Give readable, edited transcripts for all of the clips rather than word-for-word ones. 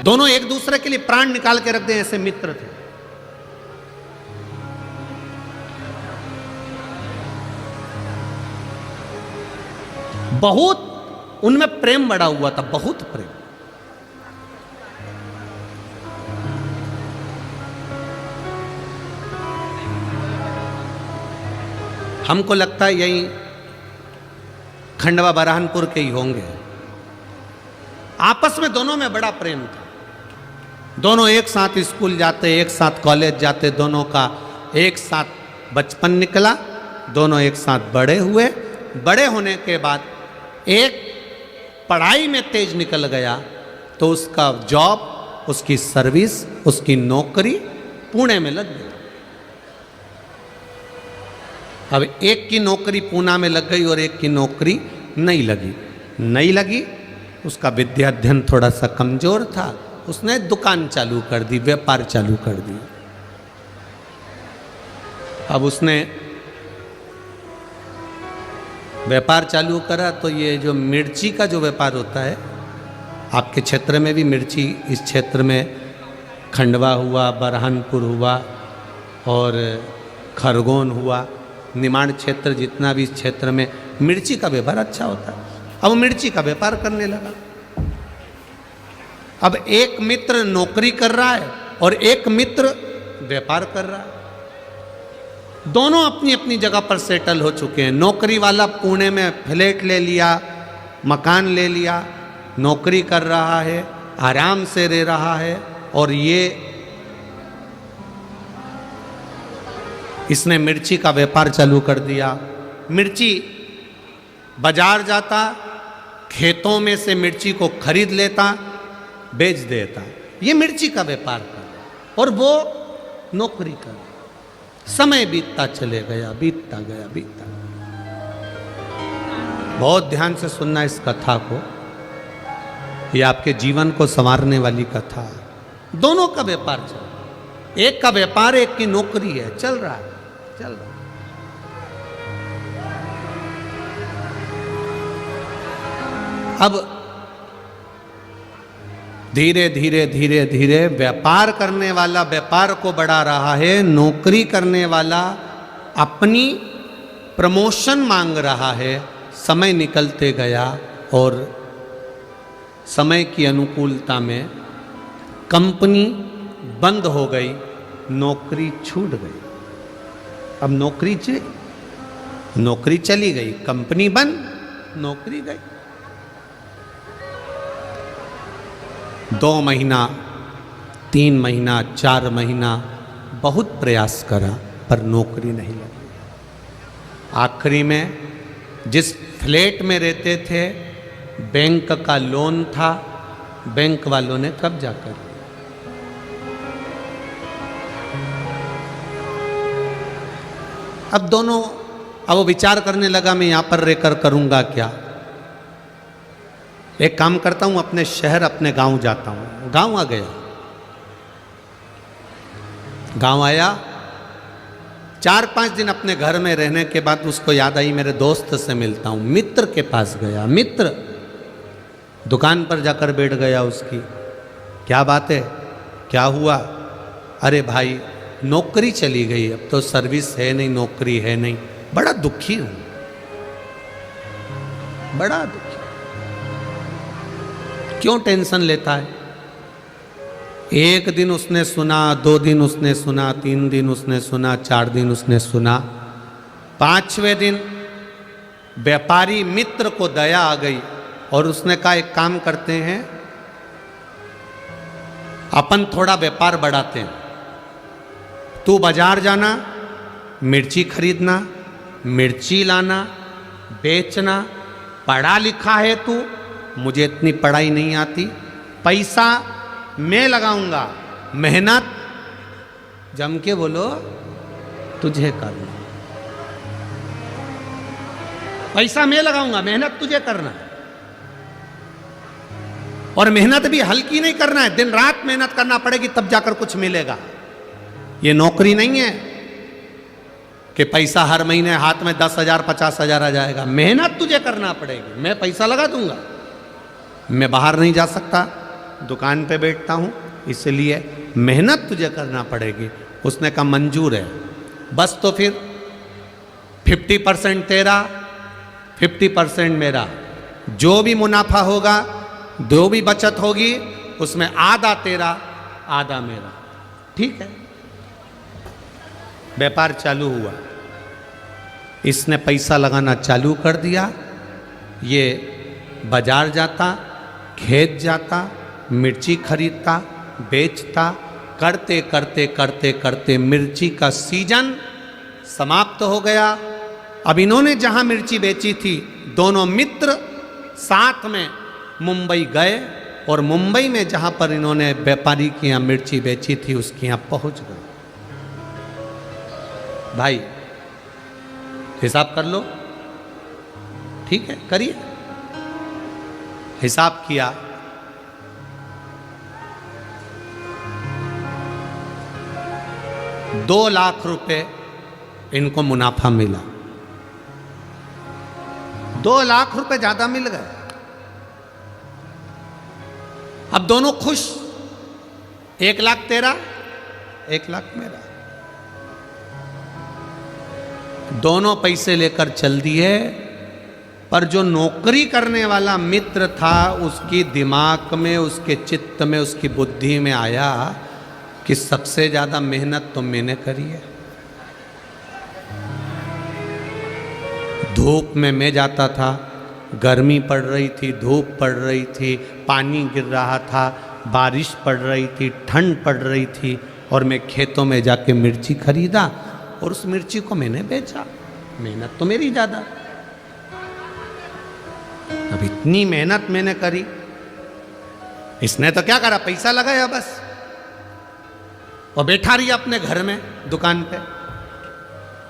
दोनों एक दूसरे के लिए प्राण निकाल के रख दें, ऐसे मित्र थे। बहुत उनमें प्रेम बड़ा हुआ था, बहुत प्रेम। हमको लगता है यही खंडवा बरहानपुर के ही होंगे। आपस में दोनों में बड़ा प्रेम था। दोनों एक साथ स्कूल जाते, एक साथ कॉलेज जाते, दोनों का एक साथ बचपन निकला, दोनों एक साथ बड़े हुए। बड़े होने के बाद एक पढ़ाई में तेज निकल गया तो उसका जॉब, उसकी सर्विस, उसकी नौकरी पुणे में लग गई। अब एक की नौकरी पूना में लग गई और एक की नौकरी नहीं लगी। उसका विद्याध्ययन थोड़ा सा कमजोर था, उसने दुकान चालू कर दी, व्यापार चालू कर दी। अब उसने व्यापार चालू करा तो ये जो मिर्ची का जो व्यापार होता है, आपके क्षेत्र में भी मिर्ची, इस क्षेत्र में खंडवा हुआ, बरहानपुर हुआ और खरगोन हुआ, निमाड़ क्षेत्र, जितना भी इस क्षेत्र में मिर्ची का व्यापार अच्छा होता है। अब वो मिर्ची का व्यापार करने लगा। अब एक मित्र नौकरी कर रहा है और एक मित्र व्यापार कर रहा है। दोनों अपनी अपनी जगह पर सेटल हो चुके हैं। नौकरी वाला पुणे में फ्लैट ले लिया, मकान ले लिया, नौकरी कर रहा है, आराम से रह रहा है। और ये इसने मिर्ची का व्यापार चालू कर दिया। मिर्ची बाजार जाता, खेतों में से मिर्ची को खरीद लेता, बेच देता। ये मिर्ची का व्यापार कर और वो नौकरी कर। समय बीतता चले गया, बीतता गया। बहुत ध्यान से सुनना इस कथा को, ये आपके जीवन को संवारने वाली कथा है। दोनों का व्यापार चल, एक का व्यापार, एक की नौकरी है, चल रहा है। अब धीरे धीरे व्यापार करने वाला व्यापार को बढ़ा रहा है, नौकरी करने वाला अपनी प्रमोशन मांग रहा है। समय निकलते गया और समय की अनुकूलता में कंपनी बंद हो गई, नौकरी छूट गई। अब नौकरी चली गई, कंपनी बंद, नौकरी गई। 2 महीना, 3 महीना, 4 महीना बहुत प्रयास करा पर नौकरी नहीं लगी। आखिरी में जिस फ्लैट में रहते थे, बैंक का लोन था, बैंक वालों ने कब्जा कर लिया। अब वो विचार करने लगा, मैं यहां पर रहकर करूंगा क्या। एक काम करता हूं, अपने शहर, अपने गांव जाता हूं। गांव आ गया। गांव आया, 4-5 दिन अपने घर में रहने के बाद उसको याद आई, मेरे दोस्त से मिलता हूं। मित्र के पास गया। मित्र दुकान पर जाकर बैठ गया उसकी। क्या बात है, क्या हुआ? अरे भाई, नौकरी चली गई, अब तो सर्विस है नहीं, नौकरी है नहीं। बड़ा दुखी हूं, बड़ा दुखी। क्यों टेंशन लेता है? 1 दिन उसने सुना, 2 दिन उसने सुना, 3 दिन उसने सुना, 4 दिन उसने सुना। 5वें दिन व्यापारी मित्र को दया आ गई और उसने कहा, एक काम करते हैं, अपन थोड़ा व्यापार बढ़ाते हैं। तू बाजार जाना, मिर्ची खरीदना, मिर्ची लाना, बेचना। पढ़ा लिखा है तू, मुझे इतनी पढ़ाई नहीं आती, पैसा मैं लगाऊंगा, मेहनत जम के बोलो तुझे करना। पैसा मैं लगाऊंगा, मेहनत तुझे करना। और मेहनत भी हल्की नहीं करना है, दिन रात मेहनत करना पड़ेगी, तब जाकर कुछ मिलेगा। ये नौकरी नहीं है कि पैसा हर महीने हाथ में 10,000 50,000 आ जाएगा। मेहनत तुझे करना पड़ेगी। मैं पैसा लगा दूंगा, मैं बाहर नहीं जा सकता, दुकान पे बैठता हूँ, इसलिए मेहनत तुझे करना पड़ेगी। उसने कहा मंजूर है। बस तो फिर 50% तेरा, 50% मेरा। जो भी मुनाफा होगा, जो भी बचत होगी, उसमें आधा तेरा आधा मेरा। ठीक है। व्यापार चालू हुआ। इसने पैसा लगाना चालू कर दिया। ये बाजार जाता, खेत जाता, मिर्ची खरीदता, बेचता, करते करते करते करते मिर्ची का सीजन समाप्त हो गया। अब इन्होंने जहां मिर्ची बेची थी, दोनों मित्र साथ में मुंबई गए और मुंबई में जहां पर इन्होंने व्यापारी की यहां मिर्ची बेची थी, उसके यहां पहुंच गए। भाई हिसाब कर लो। ठीक है, करिए। हिसाब किया। ₹2,00,000 इनको मुनाफा मिला। ₹2,00,000 ज्यादा मिल गए। अब दोनों खुश। 1,00,000 तेरा, 1,00,000 मेरा। दोनों पैसे लेकर चल दिए। पर जो नौकरी करने वाला मित्र था, उसकी दिमाग में, उसके चित्त में, उसकी बुद्धि में आया कि सबसे ज्यादा मेहनत तो मैंने करी है। धूप में मैं जाता था, गर्मी पड़ रही थी, धूप पड़ रही थी, पानी गिर रहा था, बारिश पड़ रही थी, ठंड पड़ रही थी, और मैं खेतों में जाके मिर्ची खरीदा और उस मिर्ची को मैंने बेचा। मेहनत तो मेरी ज्यादा। अब इतनी मेहनत मैंने करी, इसने तो क्या करा, पैसा लगाया बस, और बैठा रही अपने घर में दुकान पे।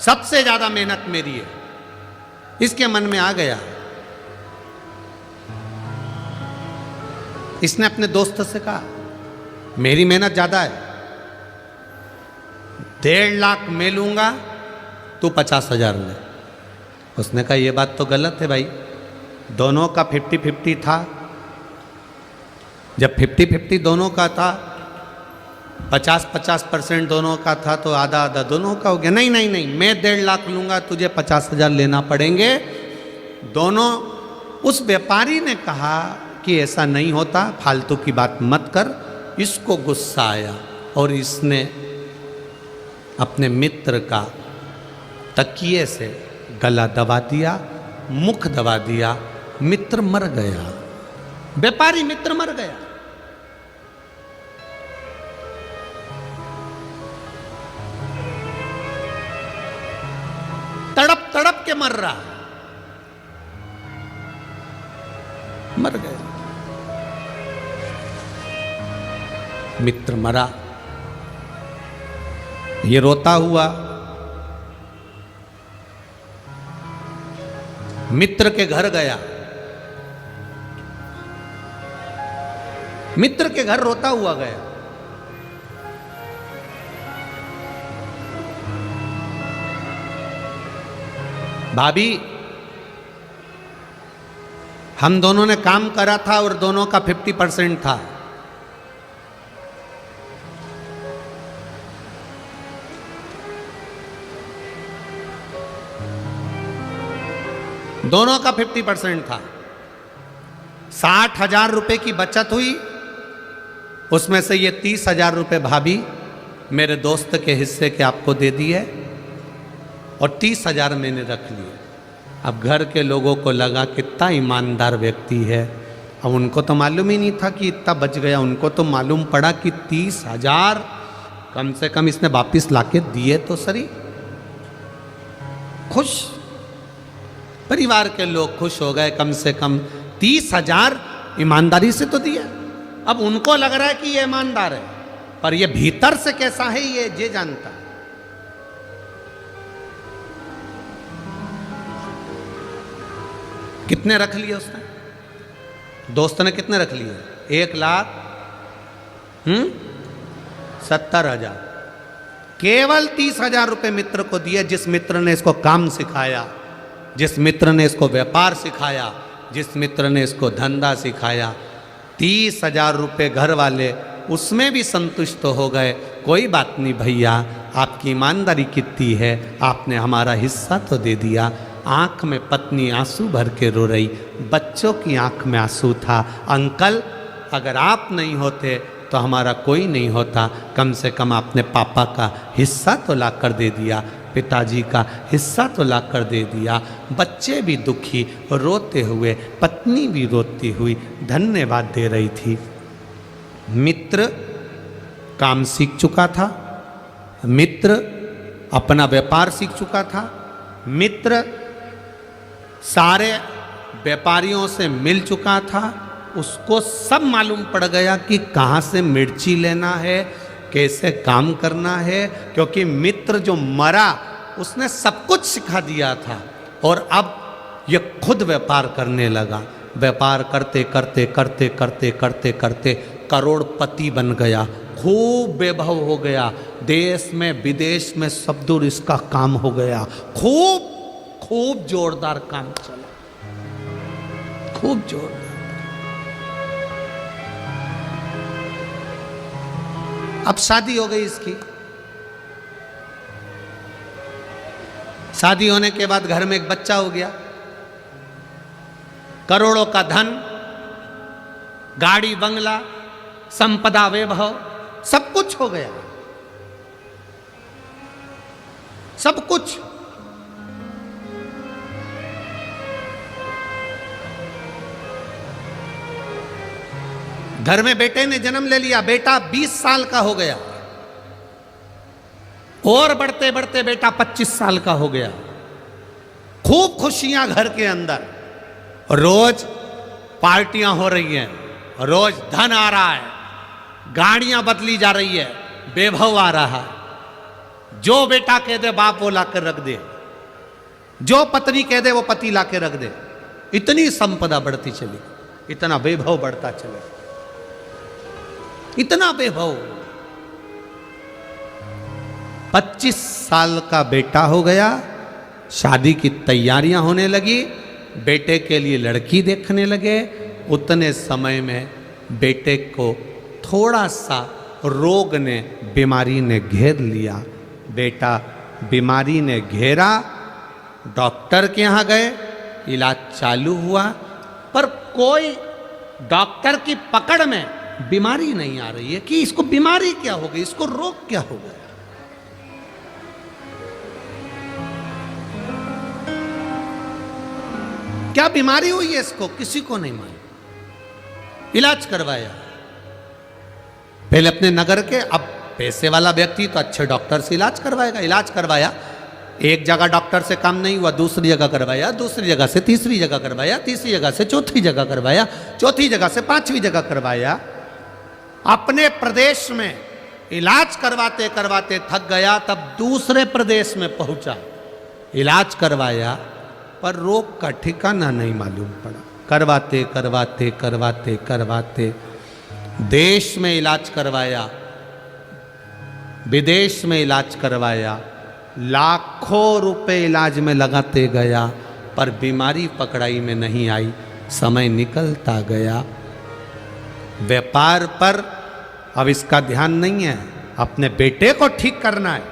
सबसे ज्यादा मेहनत मेरी है। इसके मन में आ गया। इसने अपने दोस्त से कहा, मेरी मेहनत ज्यादा है, 1,50,000 मैं लूंगा, तू 50,000 ले। उसने कहा यह बात तो गलत है भाई, दोनों का 50-50 था। जब 50-50 दोनों का था, 50-50% दोनों का था, तो आधा आधा दोनों का हो गया। नहीं नहीं नहीं, मैं 1,50,000 लूंगा, तुझे 50,000 लेना पड़ेंगे दोनों। उस व्यापारी ने कहा कि ऐसा नहीं होता, फालतू की बात मत कर। इसको गुस्सा आया और इसने अपने मित्र का तकिए से गला दबा दिया, मुख दबा दिया। मित्र मर गया, व्यापारी मित्र मर गया। तड़प तड़प के मर रहा, मर गया। मित्र मरा, ये रोता हुआ मित्र के घर गया। मित्र के घर रोता हुआ गया। भाभी, हम दोनों ने काम करा था और दोनों का 50% था। दोनों का 50% था। 60,000 रुपए की बचत हुई, उसमें से ये 30,000 रुपए भाभी मेरे दोस्त के हिस्से के आपको दे दिए और 30,000 मैंने रख लिए। अब घर के लोगों को लगा कितना ईमानदार व्यक्ति है। अब उनको तो मालूम ही नहीं था कि इतना बच गया। उनको तो मालूम पड़ा कि 30,000 कम से कम इसने वापिस लाके दिए तो सही। खुश, परिवार के लोग खुश हो गए, कम से कम 30,000 ईमानदारी से तो दिया। अब उनको लग रहा है कि ये ईमानदार है, पर ये भीतर से कैसा है ये जानता। कितने रख लिए उसने? दोस्त ने कितने रख लिए? 1,70,000। केवल 30,000 रुपए मित्र को दिए, जिस मित्र ने इसको काम सिखाया, जिस मित्र ने इसको व्यापार सिखाया, जिस मित्र ने इसको धंधा सिखाया। 30,000 रुपये घर वाले उसमें भी संतुष्ट हो गए। कोई बात नहीं भैया, आपकी ईमानदारी कितनी है, आपने हमारा हिस्सा तो दे दिया। आंख में पत्नी आंसू भर के रो रही, बच्चों की आंख में आंसू था। अंकल, अगर आप नहीं होते तो हमारा कोई नहीं होता, कम से कम आपने पापा का हिस्सा तो ला कर दे दिया, पिताजी का हिस्सा तो ला कर दे दिया। बच्चे भी दुखी रोते हुए, पत्नी भी रोती हुई धन्यवाद दे रही थी। मित्र काम सीख चुका था, मित्र अपना व्यापार सीख चुका था, मित्र सारे व्यापारियों से मिल चुका था। उसको सब मालूम पड़ गया कि कहाँ से मिर्ची लेना है, कैसे काम करना है, क्योंकि मित्र जो मरा उसने सब कुछ सिखा दिया था। और अब ये खुद व्यापार करने लगा। व्यापार करते करते करते करते करते करते करोड़पति बन गया, खूब वैभव हो गया, देश में विदेश में सब दूर इसका काम हो गया। खूब खूब जोरदार काम चला, खूब जोरदार। अब शादी हो गई इसकी। शादी होने के बाद घर में एक बच्चा हो गया, करोड़ों का धन, गाड़ी बंगला, संपदा वैभव, सब कुछ हो गया, सब कुछ। घर में बेटे ने जन्म ले लिया, बेटा 20 साल का हो गया, और बढ़ते बढ़ते बेटा 25 साल का हो गया। खूब खुशियां घर के अंदर, रोज पार्टियां हो रही हैं, रोज धन आ रहा है, गाड़ियां बदली जा रही है, वैभव आ रहा है। जो बेटा कह दे बाप वो लाकर रख दे, जो पत्नी कह दे वो पति लाकर रख दे। इतनी संपदा बढ़ती चली, इतना वैभव बढ़ता चले, इतना वैभव। 25 साल का बेटा हो गया, शादी की तैयारियां होने लगी, बेटे के लिए लड़की देखने लगे। उतने समय में बेटे को थोड़ा सा रोग ने, बीमारी ने घेर लिया। बेटा बीमारी ने घेरा, डॉक्टर के यहाँ गए, इलाज चालू हुआ, पर कोई डॉक्टर की पकड़ में बीमारी नहीं आ रही है कि इसको बीमारी क्या हो गई, इसको रोग क्या हो गया। क्या बीमारी हुई है इसको, किसी को नहीं मालूम। इलाज करवाया पहले अपने नगर के, अब पैसे वाला व्यक्ति तो अच्छे डॉक्टर से इलाज करवाएगा। इलाज करवाया, एक जगह डॉक्टर से काम नहीं हुआ, दूसरी जगह करवाया, दूसरी जगह से तीसरी जगह करवाया, तीसरी जगह से चौथी जगह करवाया, चौथी जगह से पांचवी जगह करवाया। अपने प्रदेश में इलाज करवाते करवाते थक गया, तब दूसरे प्रदेश में पहुंचा, इलाज करवाया, पर रोग का ठिकाना नहीं मालूम पड़ा। करवाते करवाते करवाते करवाते देश में इलाज करवाया, विदेश में इलाज करवाया, लाखों रुपए इलाज में लगाते गया, पर बीमारी पकड़ाई में नहीं आई। समय निकलता गया, व्यापार पर अब इसका ध्यान नहीं है, अपने बेटे को ठीक करना है,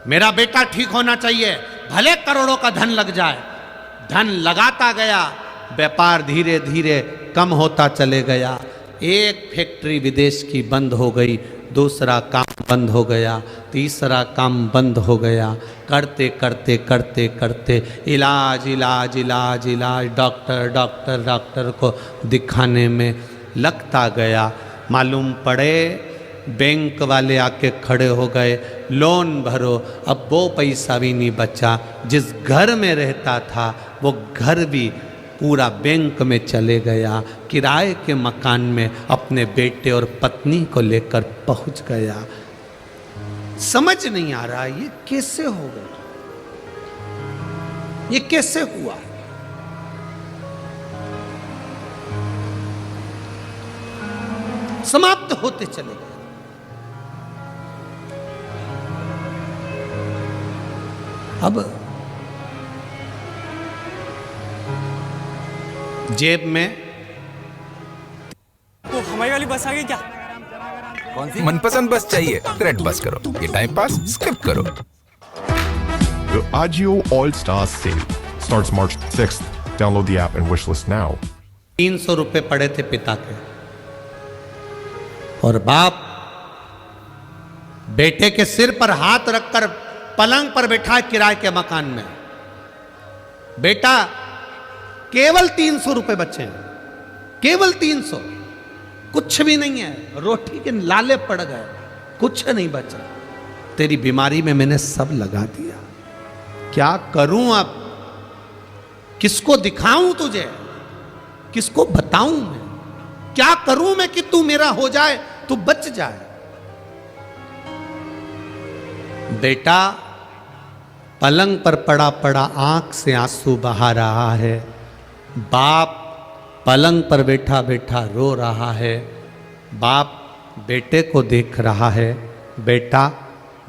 मेरा बेटा ठीक होना चाहिए, भले करोड़ों का धन लग जाए। धन लगाता गया, व्यापार धीरे धीरे कम होता चले गया। एक फैक्ट्री विदेश की बंद हो गई, दूसरा काम बंद हो गया, तीसरा काम बंद हो गया। करते करते करते करते इलाज इलाज इलाज इलाज, डॉक्टर डॉक्टर डॉक्टर को दिखाने में लगता गया। मालूम पड़े बैंक वाले आके खड़े हो गए, लोन भरो। अब वो पैसा भी नहीं बचा, जिस घर में रहता था वो घर भी पूरा बैंक में चले गया। किराए के मकान में अपने बेटे और पत्नी को लेकर पहुंच गया। समझ नहीं आ रहा ये कैसे हो गया, ये कैसे हुआ। समाप्त होते चले गए। अब जेब में बस आ गई क्या? कौन सी मनपसंद बस चाहिए? रेड बस करो, ये टाइम पास स्किप करो। The Agio All-Star Sale starts March 6th. Download the app and wishlist now. 300 रुपए पड़े थे पिता के, और बाप बेटे के सिर पर हाथ रखकर पलंग पर बैठा है किराए के मकान में। बेटा, केवल 300 रुपए बचे हैं, केवल 300, कुछ भी नहीं है, रोटी के लाले पड़ गए, कुछ नहीं बचा। तेरी बीमारी में मैंने सब लगा दिया, क्या करूं अब? किसको दिखाऊं तुझे? किसको बताऊं मैं? क्या करूं मैं कि तू मेरा हो जाए, तू बच जाए? बेटा पलंग पर पड़ा पड़ा आंख से आंसू बहा रहा है। बाप पलंग पर बैठा बैठा रो रहा है। बाप बेटे को देख रहा है, बेटा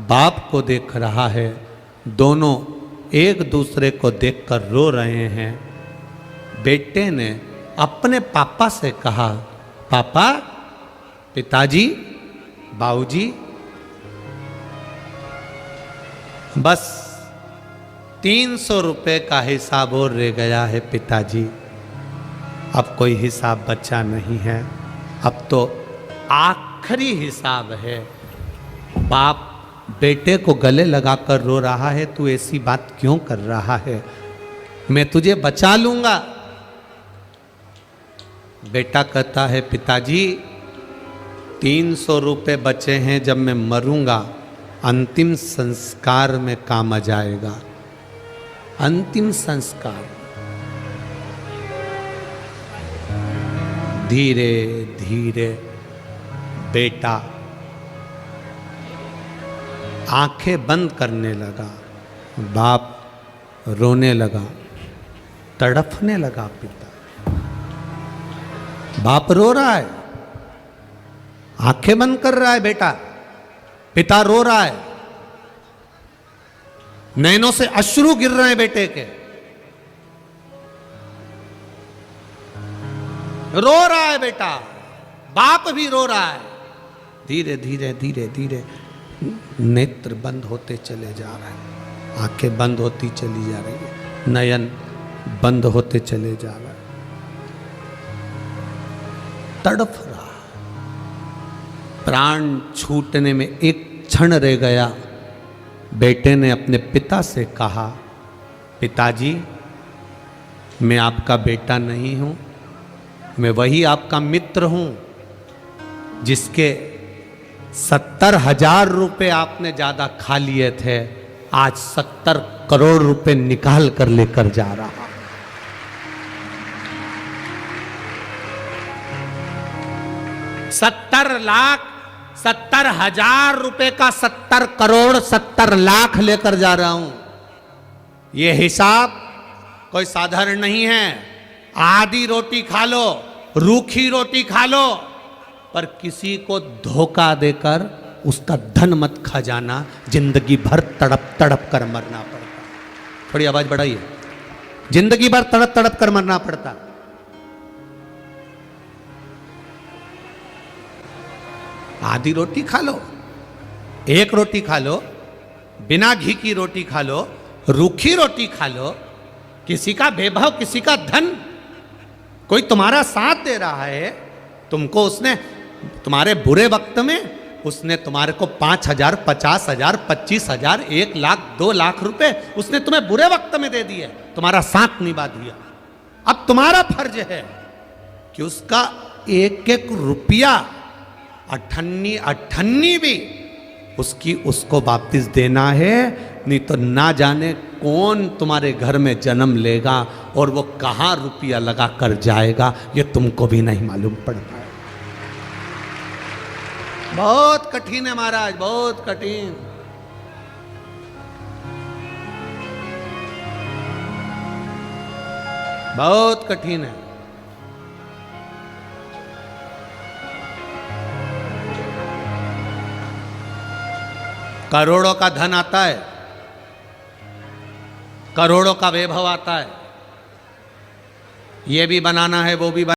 बाप को देख रहा है। दोनों एक दूसरे को देखकर रो रहे हैं। बेटे ने अपने पापा से कहा, पापा, पिताजी, बाबूजी, बस 300 रुपए का हिसाब और रह गया है पिताजी, अब कोई हिसाब बचा नहीं है, अब तो आखिरी हिसाब है। बाप बेटे को गले लगाकर रो रहा है, तू ऐसी बात क्यों कर रहा है, मैं तुझे बचा लूंगा। बेटा कहता है, पिताजी 300 रुपए बचे हैं, जब मैं मरूंगा अंतिम संस्कार में काम आ जाएगा। अंतिम संस्कार। धीरे धीरे बेटा आंखें बंद करने लगा। बाप रोने लगा, तड़फने लगा। पिता, बाप रो रहा है, आंखें बंद कर रहा है बेटा, पिता रो रहा है, नैनों से अश्रु गिर रहे हैं बेटे के, रो रहा है बेटा, बाप भी रो रहा है। धीरे धीरे धीरे धीरे नेत्र बंद होते चले जा रहे हैं, आंखें बंद होती चली जा रही है, नयन बंद होते चले जा रहे हैं। तड़फ रहा, प्राण छूटने में एक क्षण रह गया। बेटे ने अपने पिता से कहा, पिताजी, मैं आपका बेटा नहीं हूं, मैं वही आपका मित्र हूं जिसके 70,000 रुपए आपने ज्यादा खा लिए थे, आज 70 करोड़ रुपए निकाल कर लेकर जा रहा। 70,70,000 रुपए का 70 करोड़ 70 लाख लेकर जा रहा हूं। यह हिसाब कोई साधारण नहीं है। आधी रोटी खा लो, रूखी रोटी खा लो, पर किसी को धोखा देकर उसका धन मत खा जाना, जिंदगी भर तड़प तड़प कर मरना पड़ता। थोड़ी आवाज बढ़ाइए। जिंदगी भर तड़प तड़प कर मरना पड़ता। आधी रोटी खा लो, एक रोटी खा लो, बिना घी की रोटी खा लो, रूखी रोटी खा लो, किसी का वैभव, किसी का धन, कोई तुम्हारा साथ दे रहा है, तुमको उसने तुम्हारे बुरे वक्त में उसने तुम्हारे को 5,000, 50,000, 25,000, 1 लाख, 2 लाख रुपए उसने तुम्हें बुरे वक्त में दे दिए, तुम्हारा साथ निभा दिया। अब तुम्हारा फर्ज है कि उसका एक एक रुपया, अठन्नी अठन्नी भी उसको वापस देना है, नहीं तो ना जाने कौन तुम्हारे घर में जन्म लेगा और वो कहाँ रुपया लगा कर जाएगा, ये तुमको भी नहीं मालूम पड़ता है। बहुत कठिन है महाराज, बहुत कठिन। बहुत कठिन है। करोड़ों का धन आता है, करोड़ों का वैभव आता है, ये भी बनाना है, वो भी